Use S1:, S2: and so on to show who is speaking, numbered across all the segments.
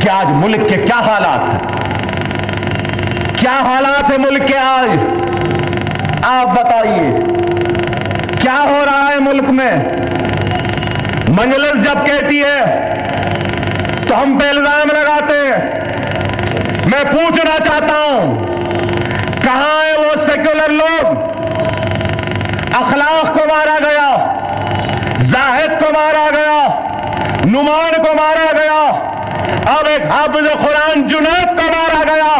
S1: कि आज मुल्क के क्या हालात हैं, क्या हालात है मुल्क के आज। आप बताइए क्या हो रहा है मुल्क में। मजलिस जब कहती है तो हम पे इल्जाम लगाते हैं। मैं पूछना चाहता हूं, कहां है वो सेक्युलर लोग। अखलाक को मारा गया, जाहिद को मारा गया, नुमान को मारा गया, अब एक हाफिज कुरान जुनैद को मारा गया,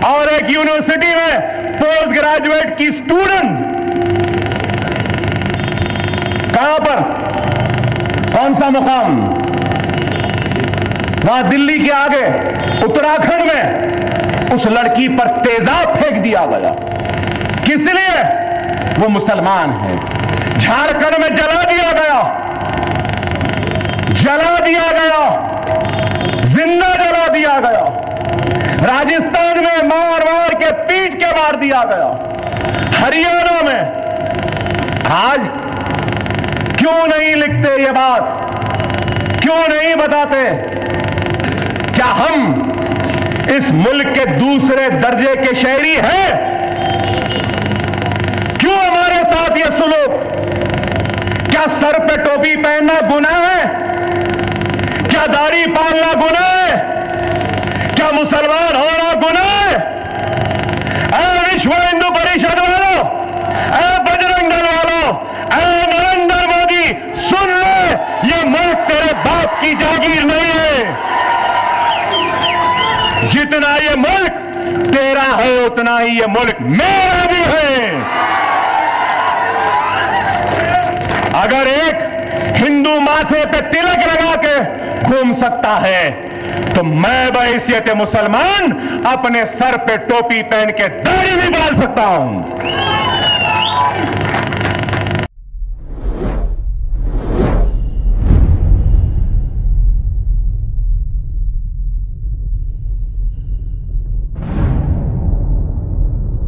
S1: और एक यूनिवर्सिटी में पोस्ट ग्रेजुएट की स्टूडेंट। कहां पर, कौन सा मुकाम, वहां दिल्ली के आगे उत्तराखंड में उस लड़की पर तेजाब फेंक दिया गया। किस लिए, वो मुसलमान है। झारखंड में जला दिया गया, जला दिया गया, जिंदा जला दिया गया। राजस्थान में मार मार के पीट के मार दिया गया। हरियाणा में आज क्यों नहीं लिखते ये बात, क्यों नहीं बताते। क्या हम इस मुल्क के दूसरे दर्जे के शहरी हैं? क्यों हमारे साथ ये सुलूक? क्या सर पे टोपी पहनना गुनाह है? क्या दाढ़ी पालना गुनाह है? क्या मुसलमान होना गुनाह है? विश्व हिंदू परिषद वालों, बजरंग दल वालों, नरेंद्र मोदी, सुन ले, ये मुल्क तेरे बाप की जागीर नहीं है। जितना ये मुल्क तेरा है उतना ही ये मुल्क मेरा भी है। अगर एक हिंदू माथे पे तिलक लगा के घूम सकता है तो मैं बहैसियत मुसलमान अपने सर पे टोपी पहन के दाढ़ी भी बाल सकता हूं।